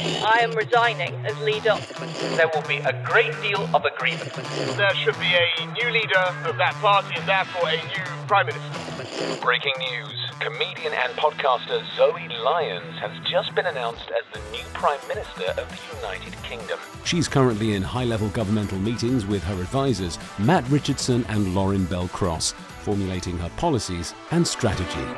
I am resigning as leader. There will be a great deal of agreement. There should be a new leader of that party and therefore a new Prime Minister. Breaking news. Comedian and podcaster Zoe Lyons has just been announced as the new Prime Minister of the United Kingdom. She's currently in high-level governmental meetings with her advisors, Matt Richardson and Lorin Bell Cross, formulating her policies and strategy.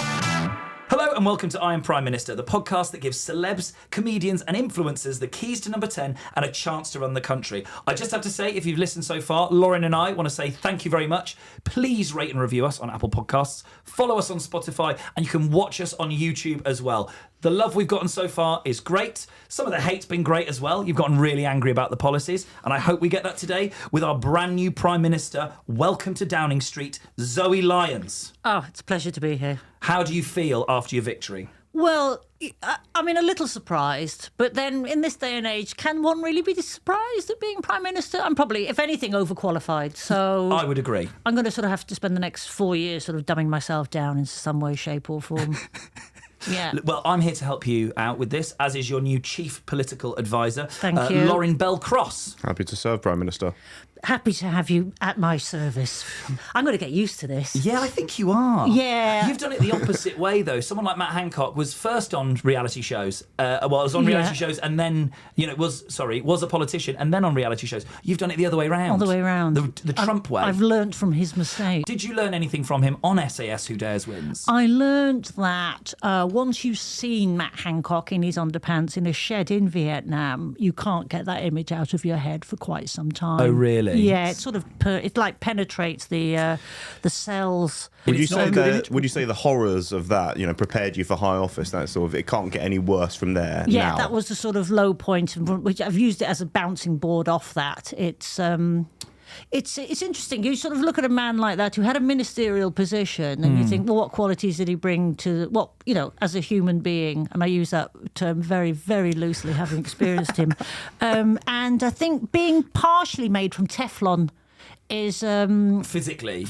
Hello and welcome to I Am Prime Minister, the podcast that gives celebs, comedians and influencers the keys to number 10 and a chance to run the country. I just have to say, if you've listened so far, Lorin and I want to say thank you very much. Please rate and review us on Apple Podcasts, follow us on Spotify, and you can watch us on YouTube as well. The love we've gotten so far is great. Some of the hate's been great as well. You've gotten really angry about the policies, and I hope we get that today with our brand new Prime Minister. Welcome to Downing Street, Zoe Lyons. Oh, it's a pleasure to be here. How do you feel after your victory? Well, I mean, a little surprised. But then in this day and age, can one really be surprised at being Prime Minister? I'm probably, if anything, overqualified. So I would agree. I'm going to sort of have to spend the next 4 years sort of dumbing myself down in some way, shape or form. Yeah. Well, I'm here to help you out with this, as is your new chief political advisor, Thank you. Lorin Bell Cross. Happy to serve, Prime Minister. Happy to have you at my service. I'm going to get used to this. Yeah, I think you are. Yeah. You've done it the opposite way, though. Someone like Matt Hancock was first on reality shows. Was on reality shows and then, was a politician and then on reality shows. You've done it the other way around. All the way around. The Trump way. I've learnt from his mistake. Did you learn anything from him on SAS Who Dares Wins? I learnt that once you've seen Matt Hancock in his underpants in a shed in Vietnam, you can't get that image out of your head for quite some time. Oh, really? Yeah, it sort of it like penetrates the cells. Would you say the horrors of that, prepared you for high office? That sort of, it can't get any worse from there. Yeah, now. that was the sort of low point, which I've used it as a bouncing board off that. It's interesting. You sort of look at a man like that who had a ministerial position and you think, well, what qualities did he bring to as a human being? And I use that term very, very loosely, having experienced him. And I think being partially made from Teflon is physically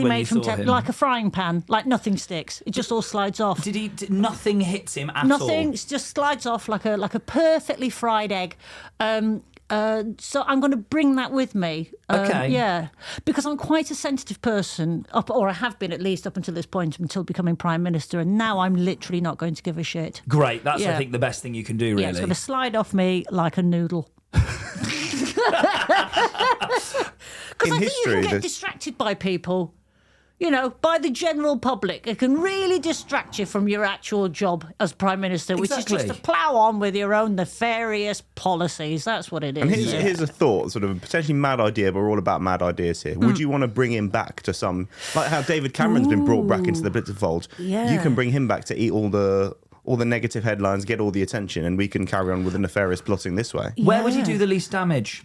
made from Teflon, like a frying pan, like nothing sticks. It just all slides off. Nothing hits him at all? Nothing, it just slides off like a perfectly fried egg. So I'm going to bring that with me. Okay. Yeah, because I'm quite a sensitive person, or I have been at least up until this point, until becoming Prime Minister, and now I'm literally not going to give a shit. Great. That's, I think, the best thing you can do, really. Yeah, it's going to slide off me like a noodle. Because I think you can get distracted by people. By the general public. It can really distract you from your actual job as Prime Minister, which is just to plough on with your own nefarious policies. That's what it is. And here's a thought, sort of a potentially mad idea, but we're all about mad ideas here. Would you want to bring him back to some, like how David Cameron's been brought back into the Blitzer fold? Yeah. You can bring him back to eat all the negative headlines, get all the attention, and we can carry on with the nefarious plotting this way. Where would he do the least damage?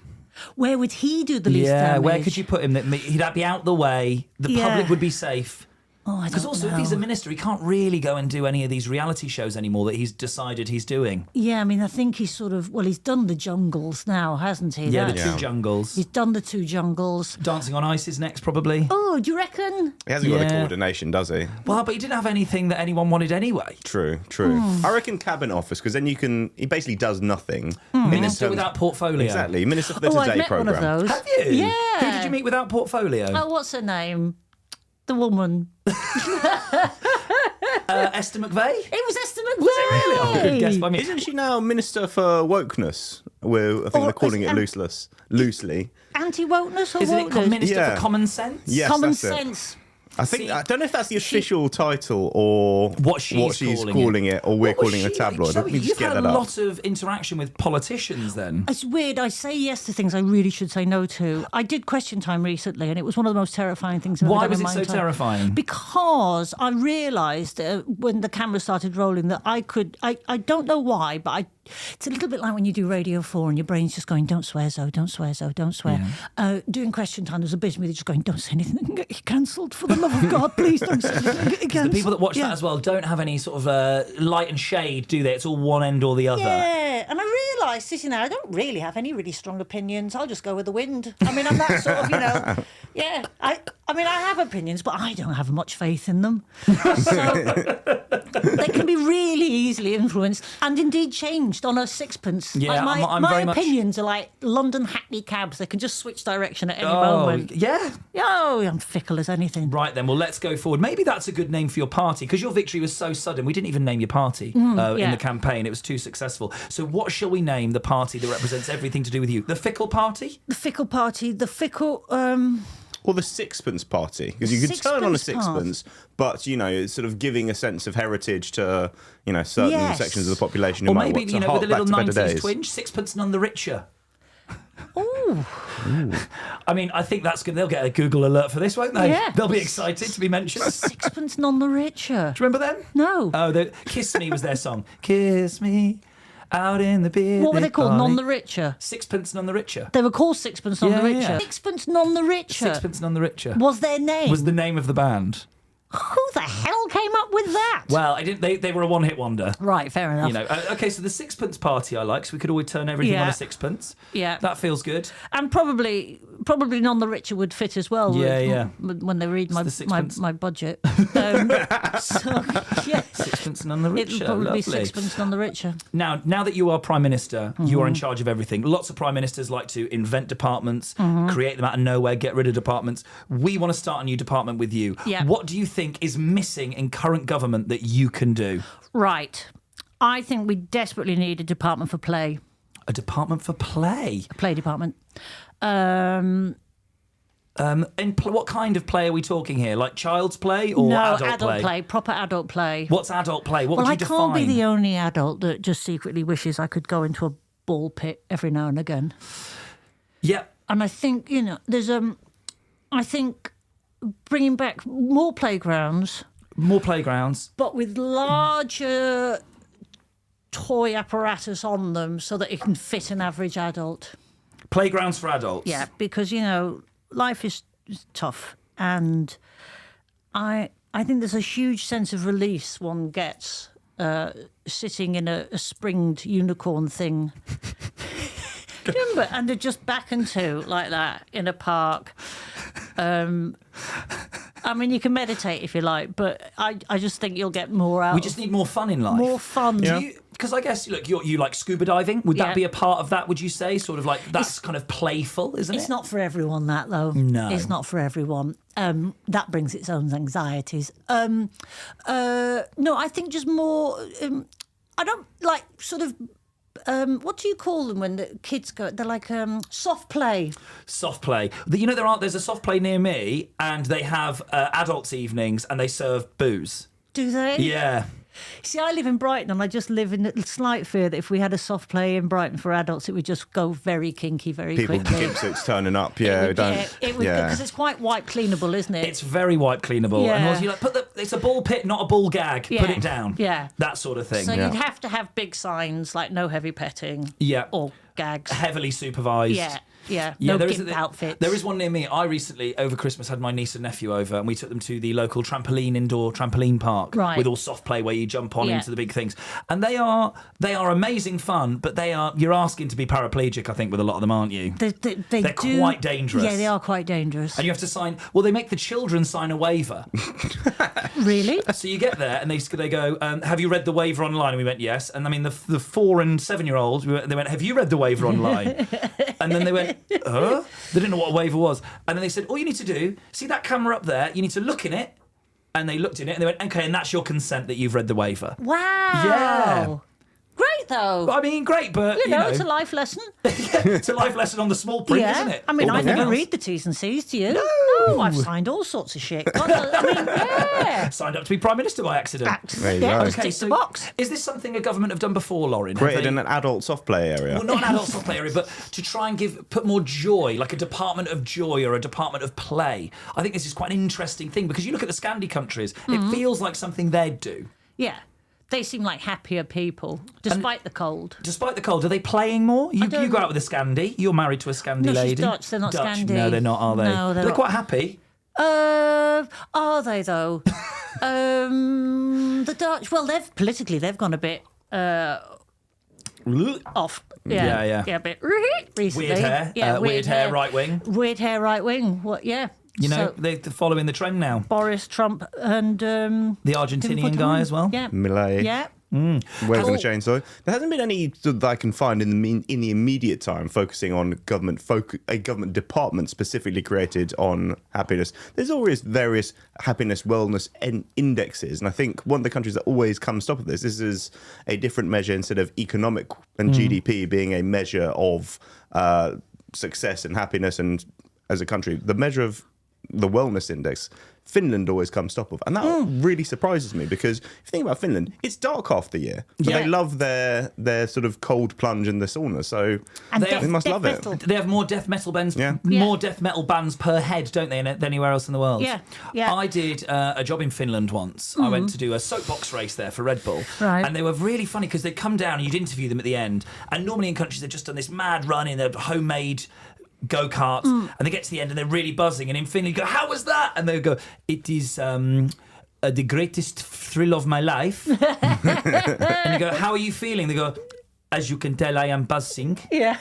Where would he do the least damage? Yeah, where could you put him? He'd be out the way. The public would be safe. Oh, I don't Because also, know. if he's a minister, he can't really go and do any of these reality shows anymore that he's decided he's doing. Yeah, I mean, I think he's he's done the jungles now, hasn't he? Yeah, the two jungles. He's done the two jungles. Dancing on Ice is next, probably. Oh, do you reckon? He hasn't got the coordination, does he? Well, but he didn't have anything that anyone wanted anyway. True. I reckon cabinet office, because then he basically does nothing. Minister without portfolio. Exactly, Minister for the I've Today met programme. one of those. Have you? Yeah. Who did you meet without portfolio? Oh, what's her name? The woman. Esther McVeigh? It was Esther McVeigh. Was it really? Oh, good guess by me. Isn't she now Minister for Wokeness? I think they're calling it loosely. Anti-wokeness or Isn't it wokeness? Minister for Common Sense? Yes, Common that's it. sense. I don't know if that's the official title or what she's calling it, or we're calling it a tabloid. Like? You've had a lot of interaction with politicians then. It's weird. I say yes to things I really should say no to. I did Question Time recently, and it was one of the most terrifying things I've ever done in my Why was it so entire- terrifying? Because I realised when the camera started rolling that I don't know why, but it's a little bit like when you do Radio 4 and your brain's just going, don't swear, Zoe, don't swear, Zoe, don't swear. Yeah. Doing Question Time, there's a bit of me that's just going, don't say anything that can get you cancelled, for the love of God, please don't say anything that can get you cancelled. The people that watch that as well don't have any sort of light and shade, do they? It's all one end or the other. Yeah, and I realised sitting there, I don't really have any really strong opinions. I'll just go with the wind. I mean, I'm that sort of, Yeah, I mean, I have opinions, but I don't have much faith in them. So they can be really easily influenced and indeed changed on a sixpence. Yeah, like I'm my very much- opinions are like London hackney cabs. They can just switch direction at any moment. Yeah. Oh, I'm fickle as anything. Right then, well, let's go forward. Maybe that's a good name for your party, because your victory was so sudden. We didn't even name your party in yeah. the campaign. It was too successful. So what shall we name the party that represents everything to do with you? The Fickle Party? The fickle party, the fickle. Or the sixpence party, because you could turn on a Sixpence path. sixpence, but it's sort of giving a sense of heritage to certain Yes. sections of the population who Or might maybe, want to with a hark little back to better 90s days. twinge, Sixpence None the Richer. Oh, I mean, I think that's good. They'll get a Google alert for this, won't they? Yeah. They'll be excited to be mentioned. sixpence none the richer. Do you remember them? No. Oh, Kiss Me was their song. Kiss me out in the beer. What were they called? None the richer. Sixpence None the Richer. They were called Sixpence None the Yeah, Richer. yeah. Sixpence None the Richer Sixpence None the Richer was their name. was the name of the band. Who the hell came up with that? Well, I didn't. They were a one-hit wonder. Right, fair enough. Okay, so the Sixpence Party I like, so we could always turn everything on Yeah. a sixpence. Yeah. That feels good. And probably None the Richer would fit as well. Yeah. When they read the sixpence. my budget. So, yeah. Sixpence None the Richer. It'll probably be Lovely. Sixpence None the Richer. Now that you are Prime Minister, you are in charge of everything. Lots of Prime Ministers like to invent departments, create them out of nowhere, get rid of departments. We want to start a new department with you. Yeah. What do you think is missing in current government that you can do? Right. I think we desperately need a department for play. A department for play? A play department. What kind of play are we talking here? Like child's play or No, adult play? proper adult play. What's adult play? What Well, would I you define? can't be the only adult that just secretly wishes I could go into a ball pit every now and again. Yeah. And I think, there's I think bringing back more playgrounds, More playgrounds. but with larger toy apparatus on them so that it can fit an average adult. Playgrounds for adults. Yeah, because, life is tough, and I think there's a huge sense of release one gets sitting in a springed unicorn thing. Do you remember? And they're just back and to like that in a park. I mean, you can meditate if you like, but I just think you'll get more out. We just need more fun in life. more fun. Because I guess, look, you like scuba diving. Would Yeah. that be a part of that, would you say? Sort of like, that's kind of playful, isn't It's it? not for everyone, that though. No. It's not for everyone. That brings its own anxieties. No, I think just more. I don't like sort of. What do you call them when the kids go? They're like soft play. Soft play. There's a soft play near me, and they have adults' evenings, and they serve booze. Do they? Yeah. See, I live in Brighton, and I just live in a slight fear that if we had a soft play in Brighton for adults, it would just go very kinky very People quickly. gipsits turning up, yeah, It would, because it's quite wipe cleanable, isn't it? It's very wipe cleanable. Yeah. And also, it's a ball pit, not a ball gag. Yeah. Put it down. Yeah. That sort of thing. So you'd have to have big signs like no heavy petting. Yeah. Or gags. Heavily supervised. Yeah. Yeah, No there gimp outfits. There is one near me. I recently, over Christmas, had my niece and nephew over, and we took them to the local indoor trampoline park, Right. with all soft play where you jump on Yeah. into the big things. And they are amazing fun, but you're asking to be paraplegic, I think, with a lot of them, aren't you? They're quite dangerous. Yeah, they are quite dangerous. And you have to sign. Well, they make the children sign a waiver. Really? So you get there, and they go, "Have you read the waiver online?" And we went, "Yes." And I mean, the 4 and 7-year-olds, they went, "Have you read the waiver online?" And then they went, "Huh?" They didn't know what a waiver was. And then they said, "All you need to do, see that camera up there? You need to look in it." And they looked in it, and they went, "Okay, and that's your consent that you've read the waiver." Wow. Yeah. Great, though. I mean, great, but you know, it's a life lesson. it's a life lesson on the small print, isn't it? I mean, Or I nothing never else. read the T's and C's, do you? No, I've signed all sorts of shit. I mean, yeah. Signed up to be Prime Minister by accident. There you Yeah, go. just tick the box. Is this something a government have done before, Lorin? Have Created they- in an adult soft play area. Well, not an adult soft play area, but to try and put more joy, like a department of joy or a department of play. I think this is quite an interesting thing, because you look at the Scandi countries, it feels like something they'd do. Yeah. They seem like happier people, despite the cold. Despite the cold, are they playing more? You don't go out with a Scandi. You're married to a Scandi No, she's lady. Dutch, they're not Dutch. Scandi. No, they're not, are they? No, they're They're not. quite happy. Are they, though? The Dutch, well, they've gone a bit off. Yeah. Yeah, a bit recently. Weird hair. Yeah, weird hair, right wing. Weird hair, right wing. What? Yeah. You know, So- they're following the trend now. Boris, Trump, and the Argentinian guy as well. Yeah, Millet. yeah. Waving the chainsaw. There hasn't been any that I can find in the immediate time focusing on a government department specifically created on happiness. There's always various happiness, wellness indexes, and I think one of the countries that always comes top of this is a different measure instead of economic and GDP being a measure of success and happiness and as a country. The measure of the wellness index, Finland always comes top of. And that really surprises me because if you think about Finland, it's dark half the year. But Yeah. they love their sort of cold plunge in the sauna. So And They must love it. metal. They have more death metal bands, Yeah. more death metal bands per head, don't they, than anywhere else in the world? Yeah, yeah. I did a job in Finland once. I went to do a soapbox race there for Red Bull. Right. And they were really funny because they'd come down and you'd interview them at the end. And normally in countries, they've just done this mad run in their homemade go-karts and they get to the end and they're really buzzing. And in Finland, you go, how was that? And they go, it is the greatest thrill of my life. And you go, how are you feeling? They go, as you can tell, I am buzzing. Yeah.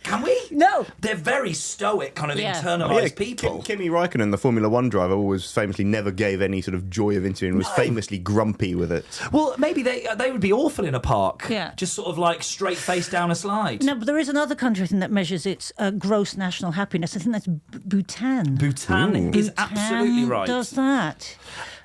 Can we? No. They're very stoic, kind of Yeah. internalised people. Kimi Räikkönen, the Formula One driver, always famously never gave any sort of joy of interviewing, was famously grumpy with it. Well, maybe they would be awful in a park. Yeah. Just sort of like straight face down a slide. No, but there is another country I think that measures its gross national happiness. I think that's Bhutan. Bhutan is absolutely right. Does that.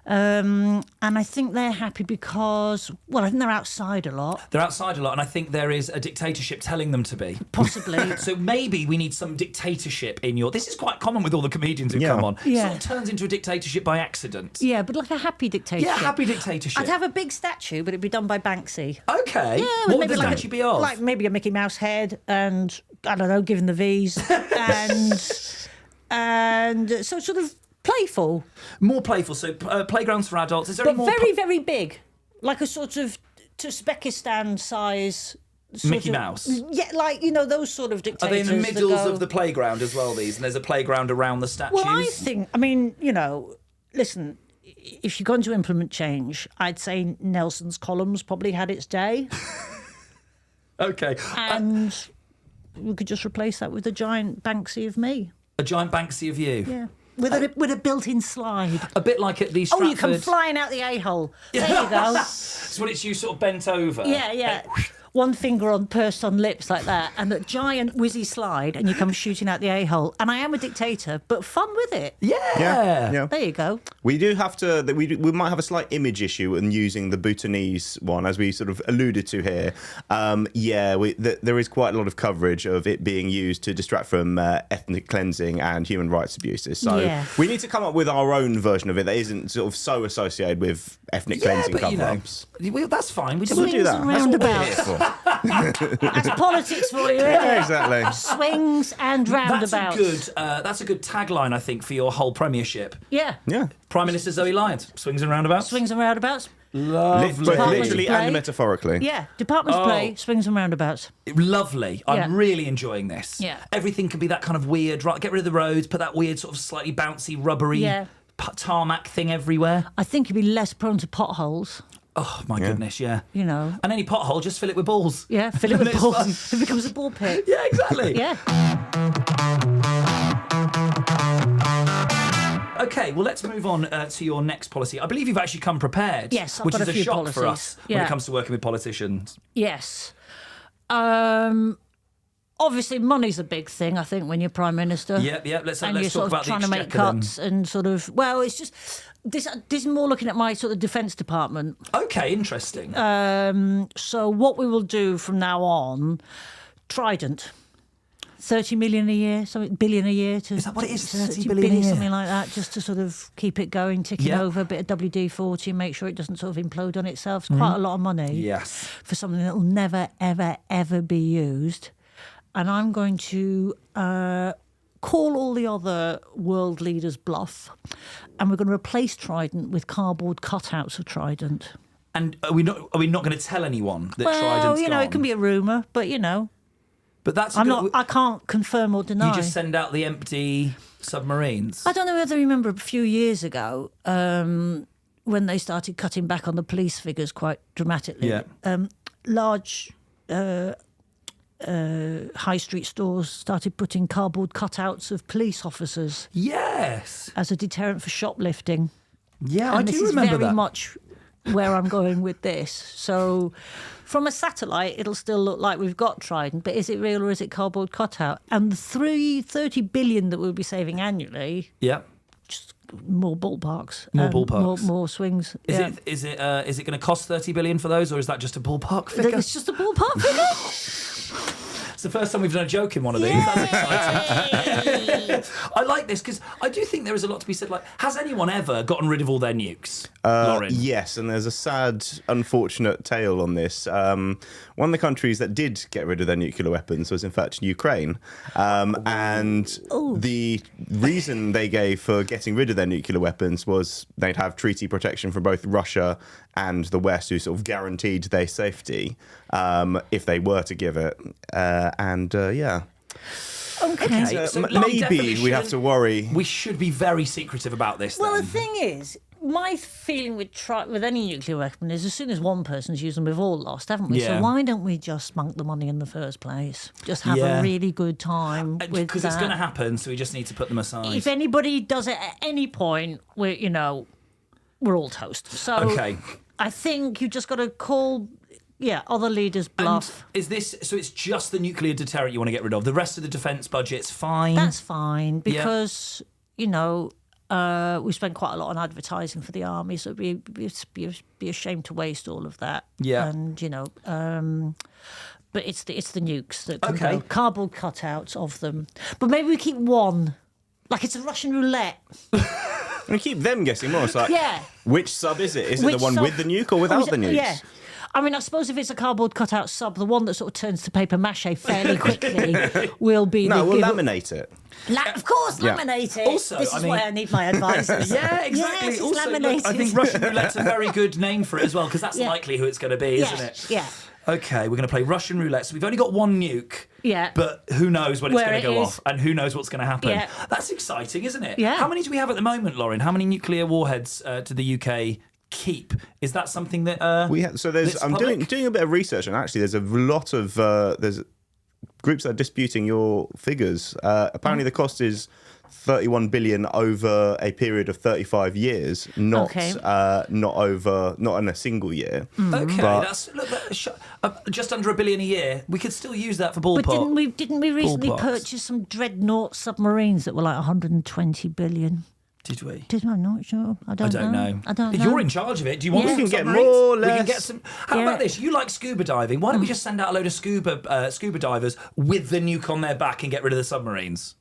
And I think they're happy because, well, I think they're outside a lot, They're outside a lot, and I think there is a dictatorship telling them to be. possibly. So maybe we need some dictatorship in your... This is quite common with all the comedians who Yeah. come on. Yeah. Sort of turns into a dictatorship by accident. Yeah, but like a happy dictatorship. Yeah, happy dictatorship. I'd have a big statue, but it'd be done by Banksy. Okay. Yeah, What with would the maybe statue be of? like maybe a Mickey Mouse head, and I don't know, giving the V's, and so sort of playful, More playful, so playgrounds for adults. Is there but any more... very, very big, like a sort of Uzbekistan size. Mickey Mouse? Yeah, like, you know, those sort of Are dictators. they in the that middles go- of the playground as well, these? And there's a playground around the statues? Well, I mean, you know, listen, if you're going to implement change, I'd say Nelson's columns probably had its day. Okay. And we could just replace that with a giant Banksy of me. A giant Banksy of you. Yeah. With a built-in slide. A bit like at the Oh, Stratford... you come flying out the a-hole. There you go. It's when it's you sort of bent over. Yeah, yeah. One finger pursed on lips like that, and a giant whizzy slide, and you come shooting out the a-hole. And I am a dictator, but fun with it. Yeah. There you go. We do have to. We might have a slight image issue in using the Bhutanese one, as we sort of alluded to here. There is quite a lot of coverage of it being used to distract from ethnic cleansing and human rights abuses. So Yeah. we need to come up with our own version of it that isn't sort of so associated with ethnic cleansing but you know, cover-ups. that's fine. We We'll do Swings that. and That's what we're roundabouts. here for. That's politics for you, isn't Yeah, it? exactly. Swings and roundabouts. That's a good tagline, I think, for your whole premiership. Yeah. Yeah. Prime Minister Zoe Lyons, swings and roundabouts. Swings and roundabouts. Lovely. Both Department literally of Play. and metaphorically. Yeah. Department's play, swings and roundabouts. Lovely. Yeah. I'm really enjoying this. Yeah. Everything can be that kind of weird, right? Get rid of the roads, put that weird sort of slightly bouncy, rubbery Yeah. tarmac thing everywhere. I think you'd be less prone to potholes, Oh, my goodness, yeah. you know. And any pothole, just fill it with balls. Yeah, fill it with It's balls. fun. It becomes a ball pit. Yeah, exactly. Yeah. Okay, well, let's move on to your next policy. I believe you've actually come prepared. Yes, I've which got is a a few shock for policies. us when Yeah. it comes to working with politicians. Yes. Obviously, money's a big thing, I think, when you're Prime Minister. Yep. Let's And you're talk sort of about the trying to make exchequer then. cuts and sort of, well, it's just, this is more looking at my sort of defence department. Okay, interesting. So what we will do from now on, Trident. 30 million a year, something billion a year. Is that what it is, 30 billion a year? Something like that, just to sort of keep it going, ticking Yeah. over, a bit of WD-40, make sure it doesn't sort of implode on itself. It's Mm-hmm. quite a lot of money Yes. for something that will never, ever, ever be used. And I'm going to call all the other world leaders bluff, and we're going to replace Trident with cardboard cutouts of Trident. And are we not going to tell anyone that Well, Trident's you know, gone? it can be a rumour, but you know, But that's I can't confirm or deny. You just send out the empty submarines. I don't know whether you remember a few years ago when they started cutting back on the police figures quite dramatically. Yeah. Large high street stores started putting cardboard cutouts of police officers Yes. as a deterrent for shoplifting. Yeah, And I this do is remember very that. much where I'm going with this. So from a satellite, it'll still look like we've got Trident, but is it real or is it cardboard cutout? And the 30 billion that we'll be saving annually, Yeah. just more ballparks. More and ballparks. More swings. Is it going to cost 30 billion for those, or is that just a ballpark figure? It's just a ballpark figure. It's the first time we've done a joke in one of these. That's exciting. I like this because I do think there is a lot to be said. Like, has anyone ever gotten rid of all their nukes, Lorin? Yes, and there's a sad, unfortunate tale on this. One of the countries that did get rid of their nuclear weapons was, in fact, Ukraine. And the reason they gave for getting rid of their nuclear weapons was they'd have treaty protection from both Russia and the West, who sort of guaranteed their safety if they were to give it. Yeah. Okay. So Maybe definitely we have to worry. We should be very secretive about this. Well, then. the thing is, my feeling with any nuclear weapon is as soon as one person's used them, we've all lost, haven't we? Yeah. So why don't we just monk the money in the first place? Just have Yeah. a really good time with because it's that. going to happen, so we just need to put them aside. If anybody does it at any point, we're all toast. So Okay. I think you just got to call, other leaders bluff. And is this so? It's just the nuclear deterrent you want to get rid of. The rest of the defence budget's fine. That's fine because we spend quite a lot on advertising for the army, so it'd be a shame to waste all of that. Yeah. And but it's the nukes that can Okay. go. Cardboard cutouts of them. But maybe we keep one, like it's a Russian roulette. And keep them guessing more. It's like, Yeah. which sub is it? Is it Which the one sub- with the nuke or without the nukes? Yeah. I mean, I suppose if it's a cardboard cutout sub, the one that sort of turns to paper mache fairly quickly will be No, the we'll laminate it. Of course, Yeah. laminate it. Also, this I is mean- why I need my advisors. Yeah, exactly. Yes, it's Also, look, laminated. I think Russian roulette's a very good name for it as well, because that's Yeah. likely who it's going to be, Yes, isn't it? yeah. Okay, we're going to play Russian roulette. So we've only got one nuke. Yeah. But who knows when it's Where going to it go is. off, and who knows what's going to happen. Yeah. That's exciting, isn't it? Yeah. How many do we have at the moment, Lorin? How many nuclear warheads do the UK keep? Is that something that that's I'm public? doing a bit of research, and actually there's a lot of there's groups that are disputing your figures. Apparently the cost is 31 billion over a period of 35 years, not Okay. not in a single year. Okay, But- that's just under $1 billion a year. We could still use that for But ballpark. didn't we recently Ballparks. purchase some dreadnought submarines that were like 120 billion? Did we? Did I? Not sure. I don't know. I don't know. You're in charge of it. Do you want Yeah. some We can get submarines? more, We can less. get some. How Yeah. about this? You like scuba diving. Why don't we just send out a load of scuba divers with the nuke on their back and get rid of the submarines?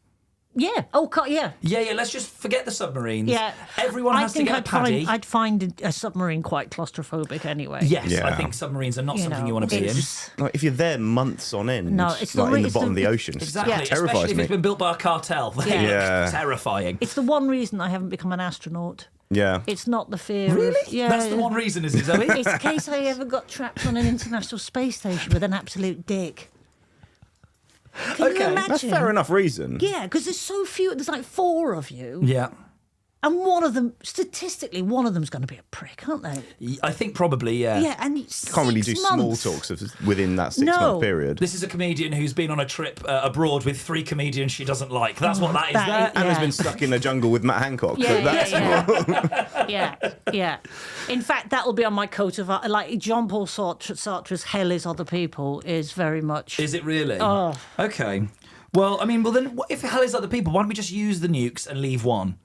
Yeah. Oh, yeah. Yeah. Let's just forget the submarines. Yeah. Everyone has to get a paddy. I'd find a submarine quite claustrophobic anyway. Yes, Yeah. I think submarines are not something you want to be in. it's- Like if you're there months on end, No, it's the like in the it's bottom the- of the ocean, Exactly, it terrifies especially if me. it's been built by a cartel. They Yeah. look Yeah. terrifying. It's the one reason I haven't become an astronaut. Yeah. It's not the fear Really? of... Yeah. That's the one reason, is it, Zoe? It's in case I ever got trapped on an international space station with an absolute dick. Can you Okay, imagine? That's fair enough reason. Yeah, because there's so few. There's like 4 of you, Yeah. and one of them, statistically, one of them's going to be a prick, aren't they? I think probably, yeah. Yeah, and it's Can't really do 6 small months. talks within that 6 No. month period. This is a comedian who's been on a trip abroad with 3 comedians she doesn't like. That's what that is That there. is- And has Yeah. been stuck in a jungle with Matt Hancock. Yeah, so that's yeah. In fact, that will be on my coat of like Jean-Paul Sartre's "Hell is Other People" is very much. Is it really? Oh. Okay. Well, I mean, then if hell is other people, why don't we just use the nukes and leave one?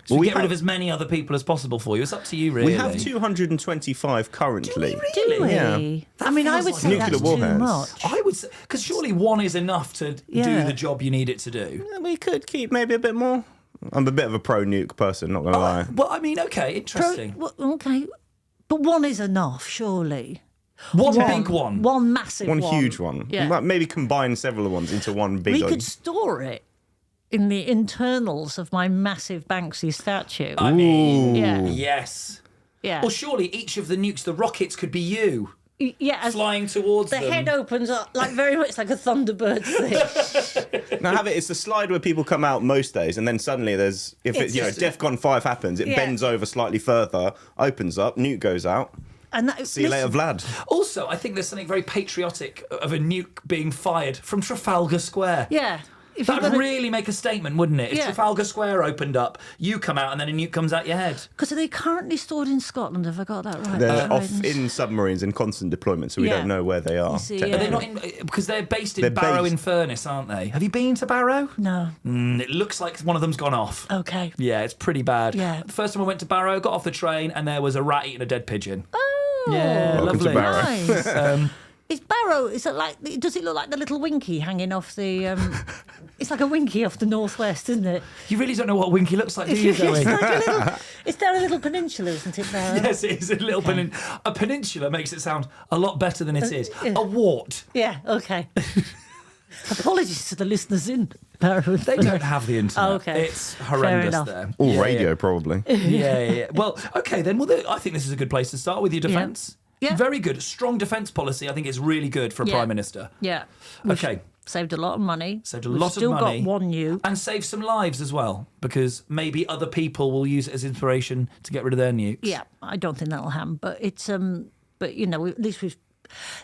So Well, we we get rid have- of as many other people as possible for you. It's up to you, really. We have 225 currently. Do we? Yeah. I mean, I feels would like say nuclear that's warheads. too much. I would say, because surely one is enough to do Yeah. the job you need it to do. We could keep maybe a bit more. I'm a bit of a pro nuke person, not gonna lie. Well, I mean, okay, interesting. Okay, but one is enough, surely. One big one. One massive one. One huge one. Yeah. Like, maybe combine several ones into one big We one. could store it in the internals of my massive Banksy statue. I mean, yeah, yes. yeah. Or surely each of the nukes, the rockets, could be you Yeah, as flying towards the them. head opens up, like very much like a Thunderbird thing. Now have it. It's the slide where people come out most days, and then suddenly there's if It's it's just- DEFCON 5 happens, it Yeah. bends over slightly further, opens up, nuke goes out. And that, See you later, Vlad. Also, I think there's something very patriotic of a nuke being fired from Trafalgar Square. Yeah. If That would really make a statement, wouldn't it? If Yeah. Trafalgar Square opened up, you come out and then a nuke comes out your head. Because are they currently stored in Scotland? Have I got that right? They're off in submarines in constant deployment, so we Yeah. don't know where they are. You see, Are they yeah. not in, because they're based in They're Barrow based- in Furness, aren't they? Have you been to Barrow? No. It looks like one of them's gone off. Okay. Yeah, it's pretty bad. Yeah. The first time I went to Barrow, got off the train, and there was a rat eating a dead pigeon. Oh. Yeah, Welcome to lovely. Barrow. Nice. Is Barrow? Is it like? Does it look like the little Winky hanging off the? It's like a Winky off the northwest, isn't it? You really don't know what Winky looks like, do you, It's Zoe? like a little. It's down a little peninsula, isn't it, Barrow? Yes, it is a little a peninsula makes it sound a lot better than it is. A wart. Yeah. Okay. Apologies to the listeners in Barrow. They don't have the internet. Oh, okay. It's horrendous enough. there. All Yeah, radio, yeah. probably. Yeah. Well, okay then. Well, I think this is a good place to start with your defence. Yeah. Very good. Strong defence policy. I think it's really good for a Yeah. Prime Minister. Yeah. Okay. Saved a lot of money. Saved a We've lot of still money. got one nuke. And save some lives as well, because maybe other people will use it as inspiration to get rid of their nukes. Yeah, I don't think that'll happen. But it's but you know, at least we've.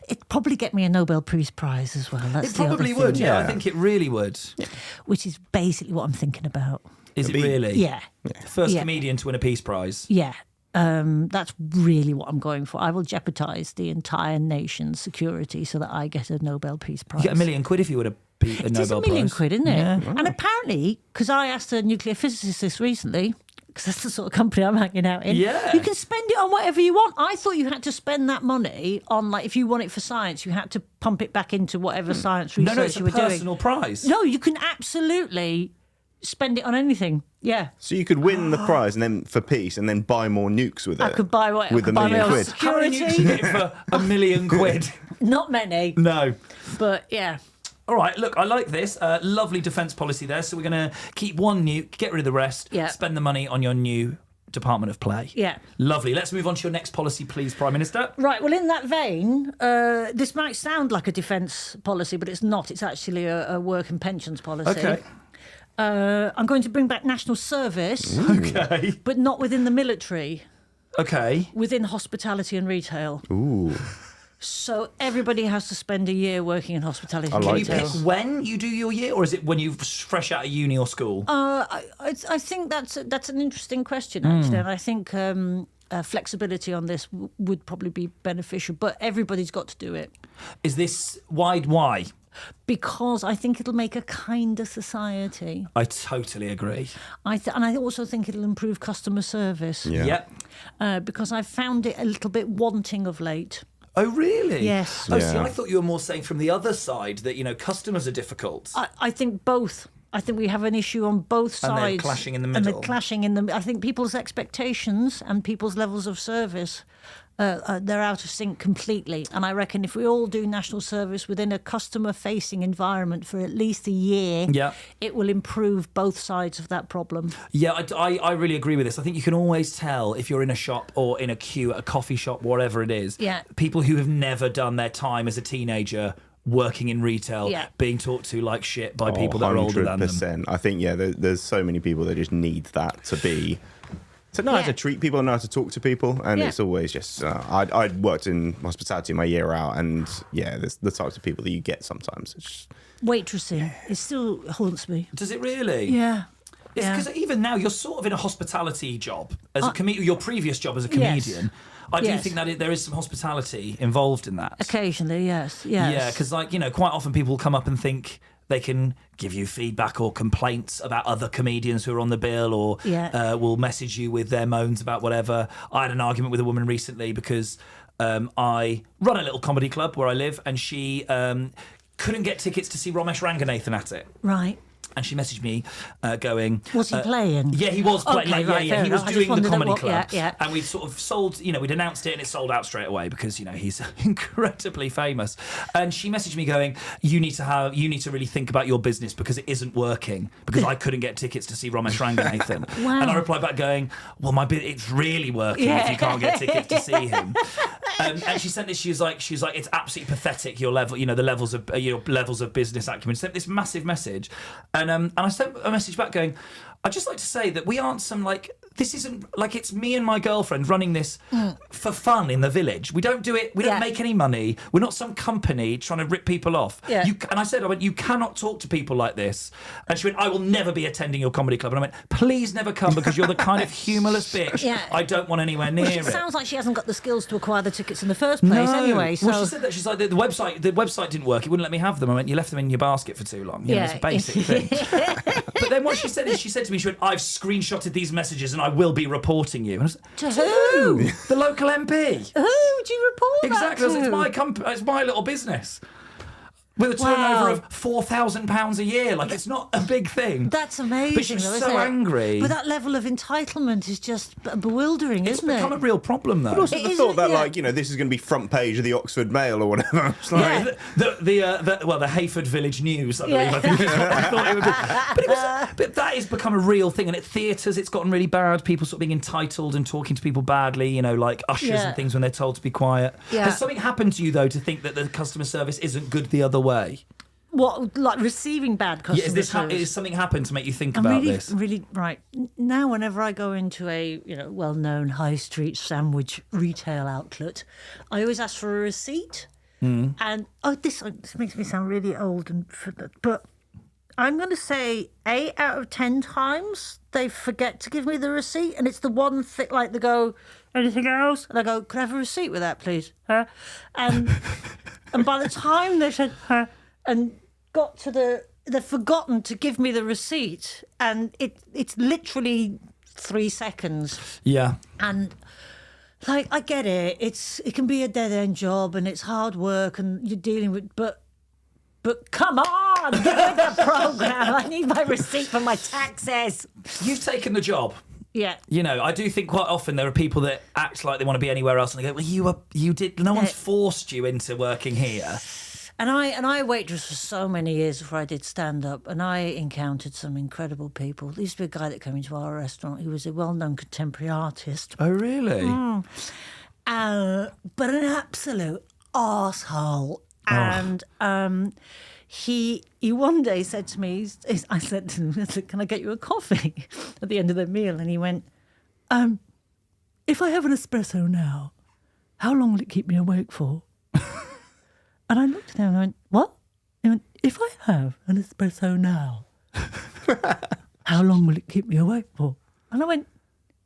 It'd probably get me a Nobel Peace Prize as well. That's It the other probably thing. would, yeah. I Yeah. think it really would. Which is basically what I'm thinking about. Is it Be- really? Yeah. First Yeah. comedian to win a Peace Prize. Yeah. That's really what I'm going for. I will jeopardise the entire nation's security so that I get a Nobel Peace Prize. You get £1 million if you would have beat a It is Nobel £1 million, Prize. isn't it? Yeah. And apparently, because I asked a nuclear physicist this recently, because that's the sort of company I'm hanging out in. Yeah. You can spend it on whatever you want. I thought you had to spend that money on, like, if you want it for science, you had to pump it back into whatever science research No, it's a you were personal doing. prize. No, you can absolutely spend it on anything. Yeah. So you could win the prize and then for peace, and then buy more nukes with it. I could buy what with I could $1 buy million my own quid. How many nukes you security. get for £1 million? Not many, No. but yeah. All right, look, I like this. Lovely defence policy there. So we're going to keep one nuke, get rid of the rest, Yeah. spend the money on your new Department of Play. Yeah. Lovely. Let's move on to your next policy, please, Prime Minister. Right, well, in that vein, this might sound like a defence policy, but it's not. It's actually a work and pensions policy. Okay. I'm going to bring back national service, Okay. but not within the military, Okay. within hospitality and retail. Ooh. So everybody has to spend a year working in hospitality and like You pick retail. when you do your year, or is it when you're fresh out of uni or school? I think that's an interesting question, actually, and I think flexibility on this would probably be beneficial, but everybody's got to do it. Is this why? Because I think it'll make a kinder society. I totally agree. And I also think it'll improve customer service. Yeah. Yep. Because I've found it a little bit wanting of late. Oh, really? Yes. Oh, see, Yeah. I thought you were more saying from the other side that, customers are difficult. I think both. I think we have an issue on both sides. And they're clashing in the And middle. they're clashing in the. I think people's expectations and people's levels of service, they're out of sync completely. And I reckon if we all do national service within a customer-facing environment for at least a year, Yeah. it will improve both sides of that problem. Yeah, I really agree with this. I think you can always tell if you're in a shop or in a queue at a coffee shop, whatever it is. Yeah. People who have never done their time as a teenager working in retail, Yeah. being talked to like shit by people that are older than them. 100%. I think, there's so many people that just need that to know how Yeah. to treat people, know how to talk to people, and Yeah. it's always just. I'd worked in hospitality my year out, and there's the types of people that you get sometimes. It's just, Waitressing, it still haunts me. Does it really? Yeah. It's Yeah. because even now you're sort of in a hospitality job as a comedian. Your previous job as a comedian, I do Yes. think that there is some hospitality involved in that. Occasionally, yes. Yeah, because quite often people will come up and think they can give you feedback or complaints about other comedians who are on the bill, or Yeah. will message you with their moans about whatever. I had an argument with a woman recently because I run a little comedy club where I live, and she couldn't get tickets to see Ramesh Ranganathan at it. Right. And she messaged me going... Was he playing? Yeah, he was playing. Okay, right, yeah. fair He was enough. I just doing the wondered comedy what- club. yeah. And we'd sort of sold, we'd announced it and it sold out straight away because, he's incredibly famous. And she messaged me going, you need to really think about your business because it isn't working, because I couldn't get tickets to see Ramesh Ranganathan. Wow. And I replied back going, well, it's really working if you can't get tickets to see him. And she sent this. She was like, it's absolutely pathetic. Your level, the levels of levels of business acumen. She sent this massive message, and I sent a message back going, I'd just like to say that we aren't some this isn't like it's me and my girlfriend running this for fun in the village. We don't do it. We don't make any money. We're not some company trying to rip people off. Yeah. And I said, you cannot talk to people like this. And she went, I will never be attending your comedy club. And I went, please never come because you're the kind of humourless bitch I don't want anywhere near it. It sounds like she hasn't got the skills to acquire the tickets in the first place anyway. So. Well, she said that. She's like, the website didn't work. It wouldn't let me have them. I went, you left them in your basket for too long. You know, it's a basic thing. But then what she said is, she said to me, she went, I've screenshotted these messages and I will be reporting you. And I was like, to who? The local MP. Who do you report Exactly. that to? It's my company. It's my little business. With a turnover of £4,000 a year, like it's not a big thing. That's amazing. But she was so angry. But that level of entitlement is just bewildering, isn't it? It's become a real problem, though. But also the thought that, like, you know, this is going to be front page of the Oxford Mail or whatever. It's like, The Hayford Village News, I believe. I think is what I thought it would be. But that has become a real thing, and at theatres it's gotten really bad. People sort of being entitled and talking to people badly, you know, like ushers and things when they're told to be quiet. Yeah. Has something happened to you though to think that the customer service isn't good the other way? What, like receiving bad customer service? Is something happened to make you think about this? Really, right. Now, whenever I go into a well-known high street sandwich retail outlet, I always ask for a receipt. And this makes me sound really old, but I'm going to say 8 out of 10 times they forget to give me the receipt, and it's the one thing, like they go, anything else? And I go, could I have a receipt with that, please? And by the time they said, and got to they've forgotten to give me the receipt, and it's literally 3 seconds. Yeah. And like, I get it. It can be a dead end job, and it's hard work, and you're dealing with. But come on, give me the program. I need my receipt for my taxes. You've taken the job. Yeah. You know, I do think quite often there are people that act like they want to be anywhere else, and they go, "Well, you did. No one's forced you into working here." And I waitressed for so many years before I did stand-up, and I encountered some incredible people. There used to be a guy that came into our restaurant who was a well-known contemporary artist. Oh, really? But an absolute arsehole. And he one day said to me, I said to him, can I get you a coffee at the end of the meal? And he went, if I have an espresso now, how long will it keep me awake for? And I looked at him and I went, what? He went, if I have an espresso now, how long will it keep me awake for? And I went,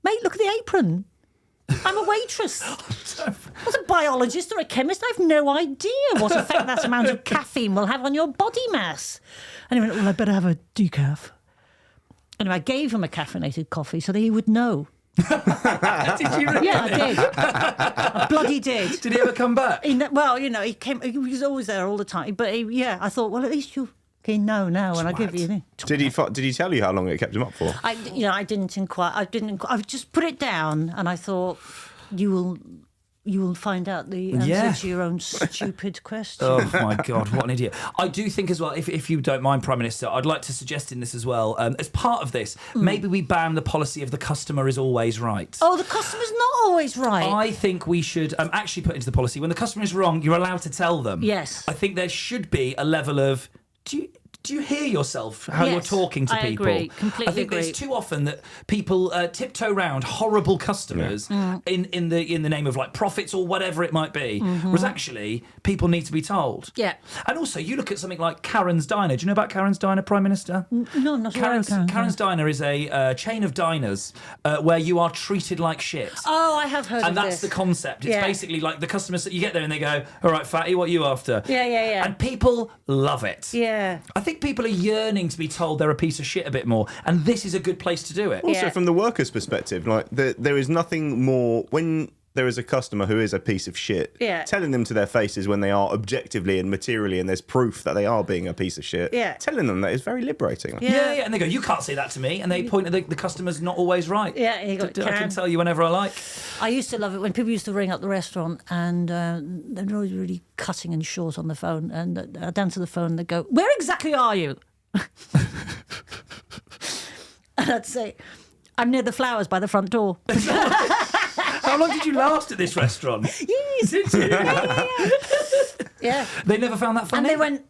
mate, look at the apron. I'm a waitress. I was a biologist or a chemist. I have no idea what effect that amount of caffeine will have on your body mass. And he went, well, I better have a decaf. And I gave him a caffeinated coffee so that he would know. Did you really? Yeah, I did. I bloody did. Did he ever come back? He came. He was always there all the time. But I thought, well, at least you know now when I give you. Did he tell you how long it kept him up for? I didn't inquire. I just put it down, and I thought you will find out the answer to your own stupid question. Oh my God, what an idiot. I do think as well, if you don't mind, Prime Minister, I'd like to suggest in this as well, as part of this, maybe we ban the policy of the customer is always right. Oh, the customer's not always right. I think we should actually put into the policy, when the customer is wrong, you're allowed to tell them. Yes. I think there should be a level of, do you hear yourself how you're talking to people? I agree. Completely I think agree. there's too often that people tiptoe around horrible customers in the name of like profits or whatever it might be. Whereas actually people need to be told. Yeah. And also you look at something like Karen's Diner. Do you know about Karen's Diner, Prime Minister? No, not Karen's Diner is a chain of diners where you are treated like shit. Oh, I have heard of this. And that's the concept. It's basically like the customers that you get there and they go, all right, fatty, what are you after? Yeah. And people love it. Yeah. I think people are yearning to be told they're a piece of shit a bit more, and this is a good place to do it. Also, from the workers' perspective, like there is nothing more when there is a customer who is a piece of shit. Telling them to their faces when they are objectively and materially, and there's proof that they are being a piece of shit. Telling them that is very liberating. Yeah, and they go, you can't say that to me, and they point at the customer's not always right. Yeah, I can tell you whenever I like. I used to love it when people used to ring up the restaurant and they're always really cutting and short on the phone, and I'd answer the phone and they'd go, where exactly are you? And I'd say, I'm near the flowers by the front door. How long did you last at this restaurant? Yes. Did you? Yeah. They never found that funny? And they went,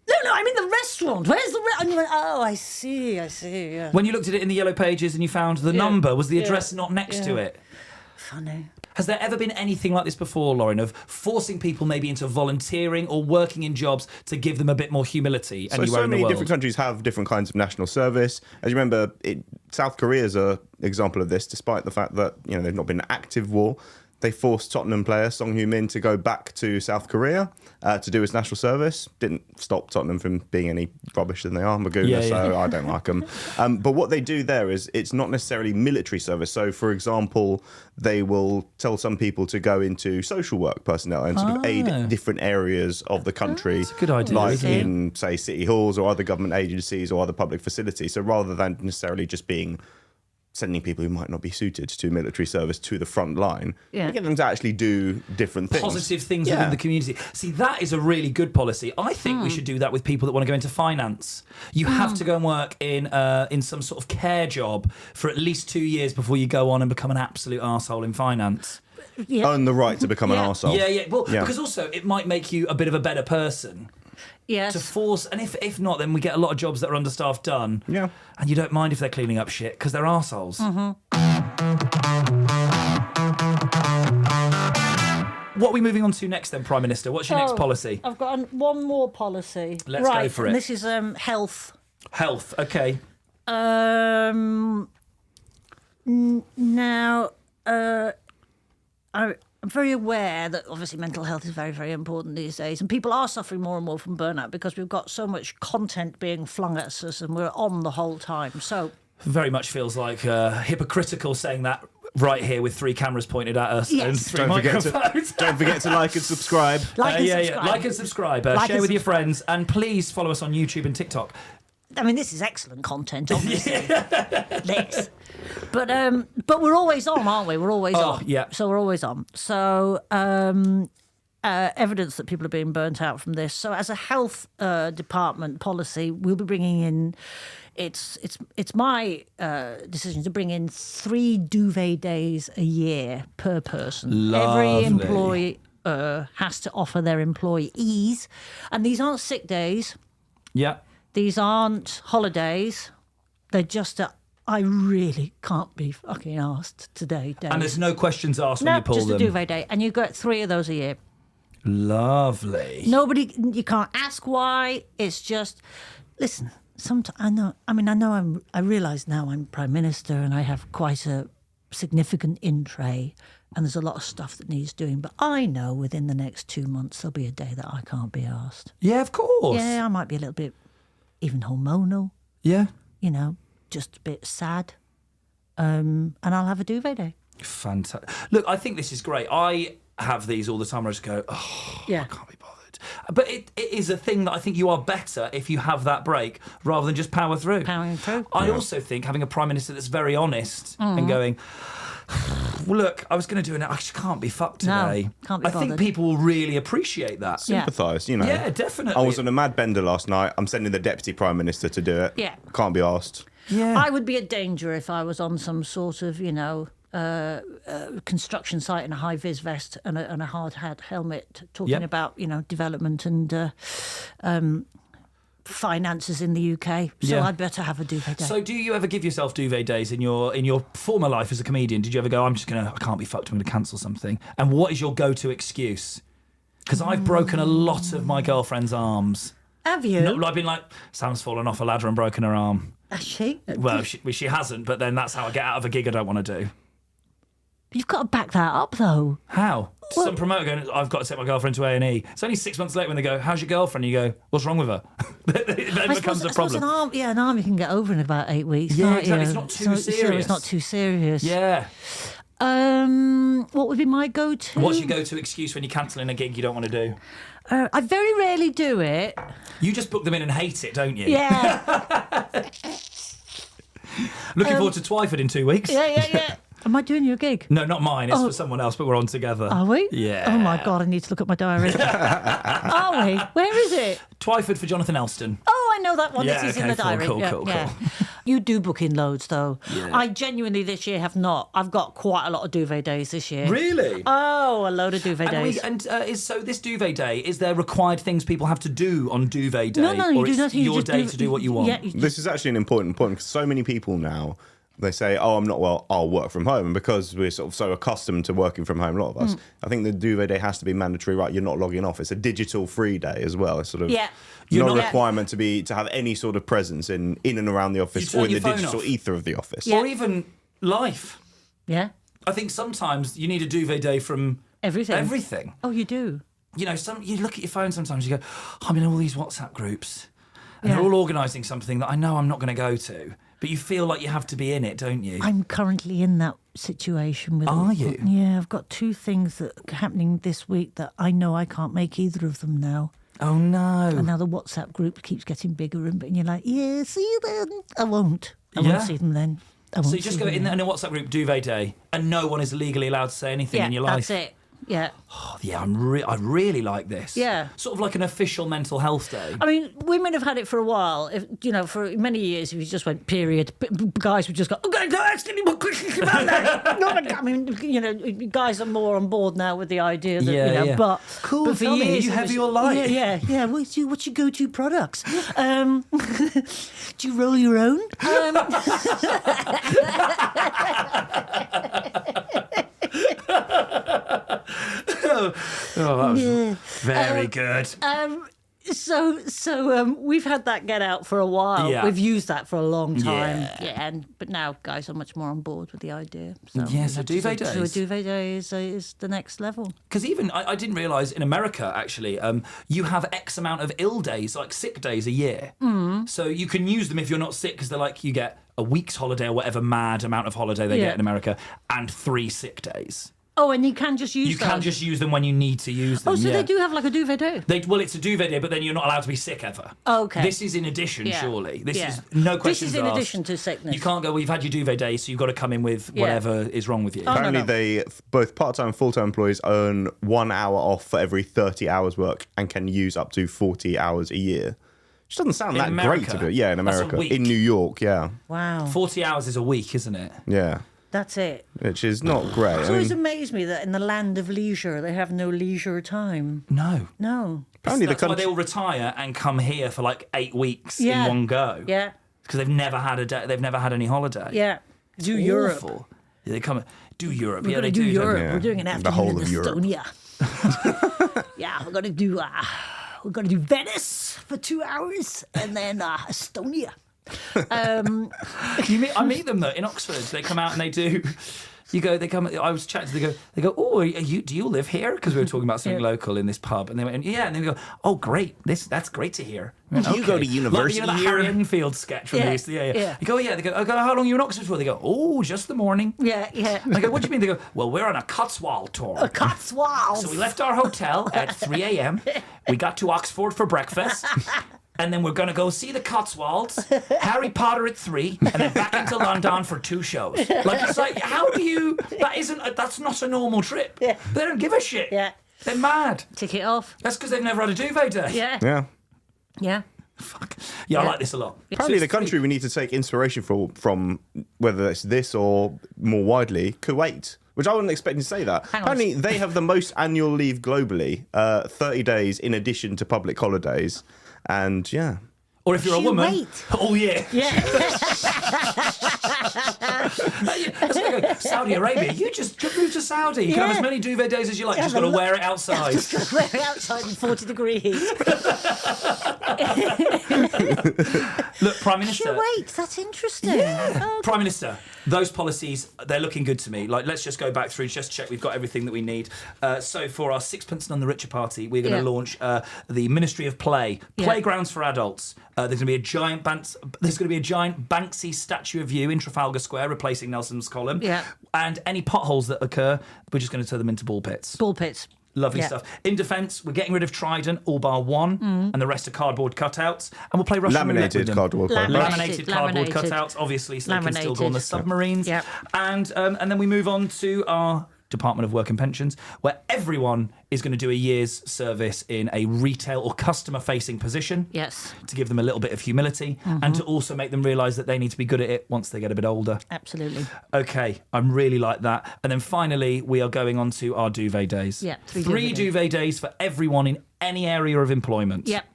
no, I'm in the restaurant? Where's the and you went, oh, I see, yeah. When you looked at it in the yellow pages and you found the number, was the address not next to it? Funny. Has there ever been anything like this before, Lorin, of forcing people maybe into volunteering or working in jobs to give them a bit more humility? And So many different countries have different kinds of national service. As you remember, South Korea is an example of this, despite the fact that they've not been in active war. They forced Tottenham player Song Heung-min to go back to South Korea to do his national service. Didn't stop Tottenham from being any rubbish than they are, Maguna, so I don't like them. But what they do there is it's not necessarily military service. So, for example, they will tell some people to go into social work personnel and sort of aid different areas of the country. That's a good idea. Like in, say, city halls or other government agencies or other public facilities. So rather than necessarily just sending people who might not be suited to military service to the front line, you get them to actually do different things. Positive things within the community. See, that is a really good policy. I think we should do that with people that want to go into finance. You have to go and work in some sort of care job for at least 2 years before you go on and become an absolute arsehole in finance. Earn the right to become an arsehole. Yeah. Well, because also it might make you a bit of a better person. Yes. To force, and if not, then we get a lot of jobs that are understaffed done. Yeah. And you don't mind if they're cleaning up shit because they're arseholes. What are we moving on to next then, Prime Minister? What's your next policy? I've got one more policy. Let's go for it. And this is health. Health, okay. Now, I'm very aware that obviously mental health is very, very important these days, and people are suffering more and more from burnout because we've got so much content being flung at us and we're on the whole time. So very much feels like hypocritical saying that right here with 3 cameras pointed at us and 3 microphones. Don't forget to like and subscribe. Like and subscribe. Like share and with your friends, and please follow us on YouTube and TikTok. I mean, this is excellent content, obviously. This. But we're always on, aren't we? We're always on. Yeah. So we're always on. So evidence that people are being burnt out from this. So as a health department policy, we'll be bringing in. It's my decision to bring in 3 duvet days a year per person. Lovely. Every employee has to offer their employees, and these aren't sick days. Yeah. These aren't holidays. They're just I really can't be fucking asked today. Days. And there's no questions asked when you pull just them. a duvet day. And you get 3 of those a year. Lovely. You can't ask why. It's just, listen, I realise now I'm Prime Minister and I have quite a significant in tray and there's a lot of stuff that needs doing. But I know within the next 2 months there'll be a day that I can't be asked. Yeah, of course. Yeah, I might be a little bit even hormonal. Yeah. Just a bit sad. And I'll have a duvet day. Fantastic. Look, I think this is great. I have these all the time where I just go, I can't be bothered. But it is a thing that I think you are better if you have that break rather than just power through. Powering through. I also think having a Prime Minister that's very honest and going, well, look, I was going to do it. I just can't be fucked today. No, can't be I think bothered. people will really appreciate that. Sympathise, Yeah, definitely. I was on a mad bender last night. I'm sending the Deputy Prime Minister to do it. Yeah. Can't be asked. Yeah. I would be a danger if I was on some sort of, construction site in a high-vis vest and a hard hat helmet talking about, development and finances in the UK. So I'd better have a duvet day. So do you ever give yourself duvet days in your former life as a comedian? Did you ever go, I can't be fucked, I'm going to cancel something? And what is your go-to excuse? Because I've broken a lot of my girlfriend's arms. Have you? No, I've been like, Sam's fallen off a ladder and broken her arm. Has she? Well, she hasn't, but then that's how I get out of a gig I don't want to do. You've got to back that up, though. How? Some promoter going, I've got to take my girlfriend to A&E. It's only 6 months later when they go, how's your girlfriend? And you go, what's wrong with her? It becomes a problem. An arm you can get over in about 8 weeks. Yeah, can't exactly. you? It's not too serious. So it's not too serious. Yeah. What would be my go-to? What's your go-to excuse when you're cancelling a gig you don't want to do? I very rarely do it. You just book them in and hate it, don't you? Yeah. Looking forward to Twyford in 2 weeks. Yeah. Am I doing you a gig? No, not mine. It's for someone else, but we're on together. Are we? Yeah. Oh, my God, I need to look at my diary. Are we? Where is it? Twyford for Jonathan Elston. Oh, I know that one. Yeah, This is in okay, the diary. cool. You do book in loads, though. Yeah. I genuinely this year have not. I've got quite a lot of duvet days this year. Really? Oh, a load of duvet days. So this duvet day, is there required things people have to do on duvet day? No, you or do it's nothing. You your just day to do what you want? Yeah, This is actually an important point because so many people now, they say, oh, I'm not well, I'll work from home. And because we're sort of so accustomed to working from home, a lot of us, I think the duvet day has to be mandatory, right? You're not logging off. It's a digital free day as well. It's sort of no requirement to have any sort of presence in and around the office or in the digital ether of the office. Or even life. Yeah. I think sometimes you need a duvet day from everything. Oh, you do? You know, you look at your phone sometimes, you go, I'm in all these WhatsApp groups, and they're all organising something that I know I'm not going to go to, but you feel like you have to be in it, don't you? I'm currently in that situation with Are you? Yeah, I've got 2 things that are happening this week that I know I can't make either of them now. Oh, no. And now the WhatsApp group keeps getting bigger and you're like, yeah, see you then. I won't see them then. So you just go in a WhatsApp group, duvet day, and no one is legally allowed to say anything in your life? That's it. Yeah. Oh, yeah, I really like this. Yeah. Sort of like an official mental health day. I mean, women have had it for a while. For many years, if you just went period, guys would just go, okay, don't ask any more questions about that. I mean, guys are more on board now with the idea that, but cool. But for tell me, years, you have your life. Yeah. What's your go-to products? Do you roll your own? That was very good. So we've had that get out for a while. Yeah. We've used that for a long time. Yeah. But now guys are much more on board with the idea. So duvet days. So a duvet day is the next level. Because even I didn't realise in America actually, you have X amount of ill days, like sick days a year. So you can use them if you're not sick because they're like you get a week's holiday or whatever mad amount of holiday they get in America and 3 sick days. Oh, and you can just use You can just use them when you need to use them. Oh, so they do have like a duvet day? It's a duvet day, but then you're not allowed to be sick ever. Oh, okay. This is in addition, surely. This is no questions This is in asked. addition to sickness. You can't go, well, you've had your duvet day, so you've got to come in with whatever is wrong with you. Oh, Apparently, they both part-time and full-time employees earn 1 hour off for every 30 hours work and can use up to 40 hours a year. Which doesn't sound that great to do. Yeah, in America. In New York, yeah. Wow. 40 hours is a week, isn't it? Yeah. That's it. Which is not great. It's always amazed me that in the land of leisure, they have no leisure time. No. Apparently That's why they all retire and come here for like 8 weeks in one go. Yeah. Because they've never had a day, they've never had any holiday. Yeah. Do It's Europe. awful. Yeah, they come do Europe. We're Yeah, going they to do Europe. Yeah. We're doing an The afternoon whole in of Europe. Estonia. Yeah, we're going to do Venice for 2 hours and then Estonia. I meet them though in Oxford. They come out and they do. They come. I was chatting to them. They go. Oh, do you live here? Because we were talking about something local in this pub, and they went, yeah. And they go, oh, great. That's great to hear. Went, You go to university like, the Harry Enfield sketch from this. Yeah. You go, yeah. They go, how long are you in Oxford for? They go, oh, just the morning. Yeah. I go, what do you mean? They go, well, we're on a Cotswold tour. A Cotswold. So we left our hotel at 3 a.m. We got to Oxford for breakfast. And then we're going to go see the Cotswolds, Harry Potter at 3, and then back into London for 2 shows. Like, it's like, how do you... That's not a normal trip. Yeah. They don't give a shit. Yeah. They're mad. Tick it off. That's because they've never had a duvet day. Yeah. Yeah. Fuck. Yeah, I like this a lot. Apparently, So the country we need to take inspiration from, whether it's this or more widely, Kuwait. Which I wasn't expecting to say that. Apparently, they have the most annual leave globally, 30 days in addition to public holidays. And yeah. Or if you're a woman. Wait. Oh, yeah. Yeah. That's like Saudi Arabia. You just move to Saudi. You can have as many duvet days as you like. You just got to wear it outside. Wear it outside in 40 degree heat. Look, Prime Minister. Wait, that's interesting. Yeah. Prime Minister, those policies, they're looking good to me. Like, let's just go back through, just check we've got everything that we need. So for our Sixpence None the Richer party, we're going to launch the Ministry of Play, playgrounds for adults. There's going to be a giant Banksy statue of you in Trafalgar Square, replacing Nelson's column. Yeah. And any potholes that occur, we're just going to turn them into ball pits. Ball pits. Lovely stuff. In defence, we're getting rid of Trident, all bar one, and the rest are cardboard cutouts. And we'll play Russian roulette with them. Cardboard Laminated cardboard cutouts, obviously, so they can still go on the submarines. Yep. And then we move on to our Department of Work and Pensions, where everyone is going to do a year's service in a retail or customer-facing position. Yes. To give them a little bit of humility and to also make them realise that they need to be good at it once they get a bit older. Absolutely. Okay, I'm really like that. And then finally, we are going on to our duvet days. Yeah, three duvet days for everyone in any area of employment. Yep.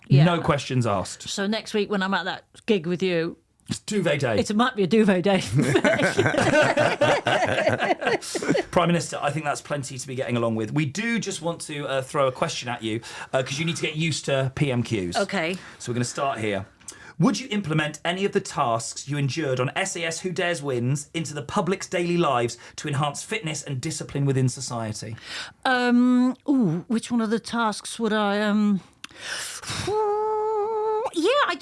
Yeah. No questions asked. So next week when I'm at that gig with you, It's duvet day. it might be a duvet day. Prime Minister, I think that's plenty to be getting along with. We do just want to throw a question at you because you need to get used to PMQs. Okay. So we're going to start here. Would you implement any of the tasks you endured on SAS Who Dares Wins into the public's daily lives to enhance fitness and discipline within society? Which one of the tasks would I...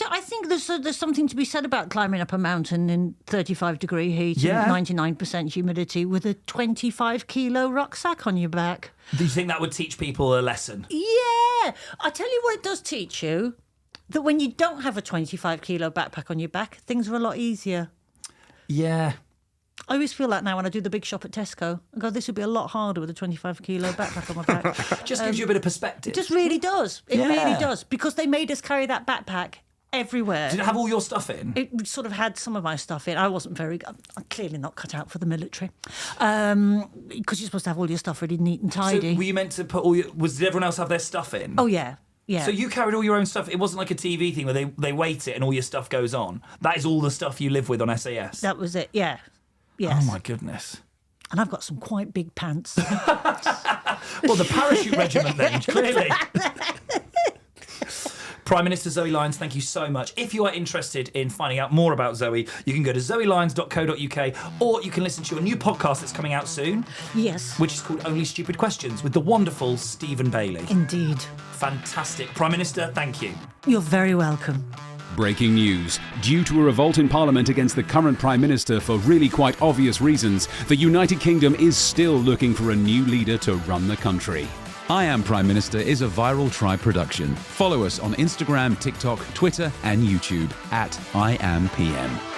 I think there's something to be said about climbing up a mountain in 35-degree heat and 99% humidity with a 25-kilo rucksack on your back. Do you think that would teach people a lesson? Yeah! I tell you what it does teach you, that when you don't have a 25-kilo backpack on your back, things are a lot easier. Yeah. I always feel that now when I do the big shop at Tesco. I go, this would be a lot harder with a 25-kilo backpack on my back. Just gives you a bit of perspective. It just really does. It Yeah. really does. Because they made us carry that backpack everywhere. Did it have all your stuff in? It sort of had some of my stuff in. I wasn't very... I'm clearly not cut out for the military. Because you're supposed to have all your stuff really neat and tidy. So were you meant to put all your... Did everyone else have their stuff in? Oh, yeah. Yeah. So you carried all your own stuff. It wasn't like a TV thing where they weight it and all your stuff goes on. That is all the stuff you live with on SAS. That was it, yeah. Yes. Oh, my goodness. And I've got some quite big pants. Well, the parachute regiment then, clearly. Prime Minister Zoe Lyons, thank you so much. If you are interested in finding out more about Zoe, you can go to zoelyons.co.uk or you can listen to your new podcast that's coming out soon. Yes. Which is called Only Stupid Questions with the wonderful Stephen Bailey. Indeed. Fantastic. Prime Minister, thank you. You're very welcome. Breaking news. Due to a revolt in Parliament against the current Prime Minister for really quite obvious reasons, the United Kingdom is still looking for a new leader to run the country. I Am Prime Minister is a Viral Tribe production. Follow us on Instagram, TikTok, Twitter and YouTube @IamPM.